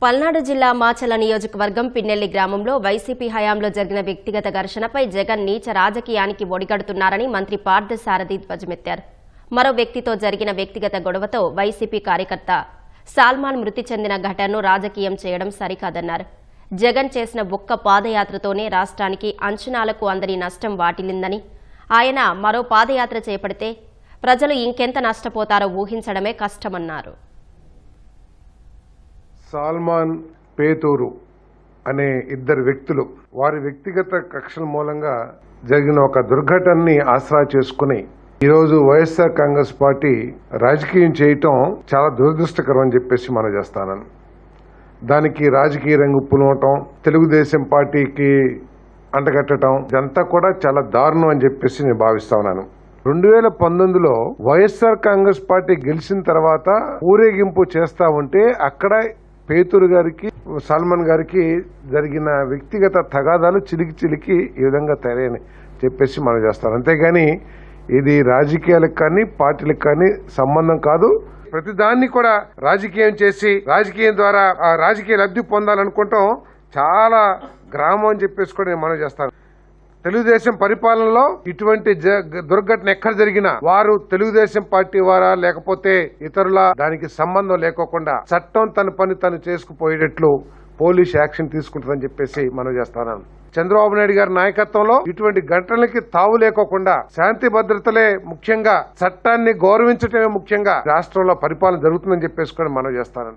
పల్నాడు జిల్లా మాచల నియోజకవర్గం పిన్నెల్లి గ్రామంలో వైసీపీ హయాంలో జరిగిన వ్యక్తిగత ఘర్షణపై జగన్ నీచ రాజకీయానికి ఒడిగడుతున్నారని మంత్రి పార్థసారథి ధ్వజమెత్తారు. మరో వ్యక్తితో జరిగిన వ్యక్తిగత గొడవతో వైసీపీ కార్యకర్త సాల్మాన్ మృతి చెందిన ఘటనను రాజకీయం చేయడం సరికాదన్నారు. జగన్ చేసిన ఒక్క పాదయాత్రతోనే రాష్ట్రానికి అంచనాలకు అందని నష్టం వాటిల్లిందని, ఆయన మరో పాదయాత్ర చేపడితే ప్రజలు ఇంకెంత నష్టపోతారో ఊహించడమే కష్టమన్నారు. సాల్మాన్ పేతూరు అనే ఇద్దరు వ్యక్తులు వారి వ్యక్తిగత కక్షల మూలంగా జరిగిన ఒక దుర్ఘటనని ఆసరా చేసుకుని ఈరోజు వైఎస్ఆర్ కాంగ్రెస్ పార్టీ రాజకీయం చేయటం చాలా దురదృష్టకరం అని చెప్పేసి మనం చేస్తాను. దానికి రాజకీయ రంగు పులవటం, తెలుగుదేశం పార్టీకి అంటగట్టడం ఇదంతా కూడా చాలా దారుణం అని చెప్పేసి నేను భావిస్తా ఉన్నాను. 2019లో వైఎస్ఆర్ కాంగ్రెస్ పార్టీ గెలిచిన తర్వాత ఊరేగింపు చేస్తా ఉంటే అక్కడ పేతూరు గారికి, సల్మాన్ గారికి జరిగిన వ్యక్తిగత తగాదాలు చిలికి ఈ విధంగా తయారని చెప్పేసి మనం చేస్తాం. అంతేగాని ఇది రాజకీయాలకు కానీ పార్టీలకు కానీ సంబంధం కాదు. ప్రతిదాన్ని కూడా రాజకీయం చేసి రాజకీయం ద్వారా ఆ రాజకీయ లబ్ధి పొందాలనుకుంటాం చాలా గ్రామం అని చెప్పేసి కూడా నేను మనం చేస్తాను. తెలుగుదేశం పరిపాలనలో ఇటువంటి దుర్ఘటన ఎక్కడ జరిగినా వారు తెలుగుదేశం పార్టీ వారా లేకపోతే ఇతరుల దానికి సంబంధం లేకోకుండా చట్టం తన పని తను చేసుకుపోయేటట్లు పోలీస్ యాక్షన్ తీసుకుంటుందని చెప్పేసి మనం చేస్తాను. చంద్రబాబు నాయుడు గారి నాయకత్వంలో ఇటువంటి ఘటనలకి తావు లేకోకుండా శాంతి భద్రతలే ముఖ్యంగా, చట్టాన్ని గౌరవించటమే ముఖ్యంగా రాష్ట్రంలో పరిపాలన జరుగుతుందని చెప్పేసి కూడా మనం చేస్తాను.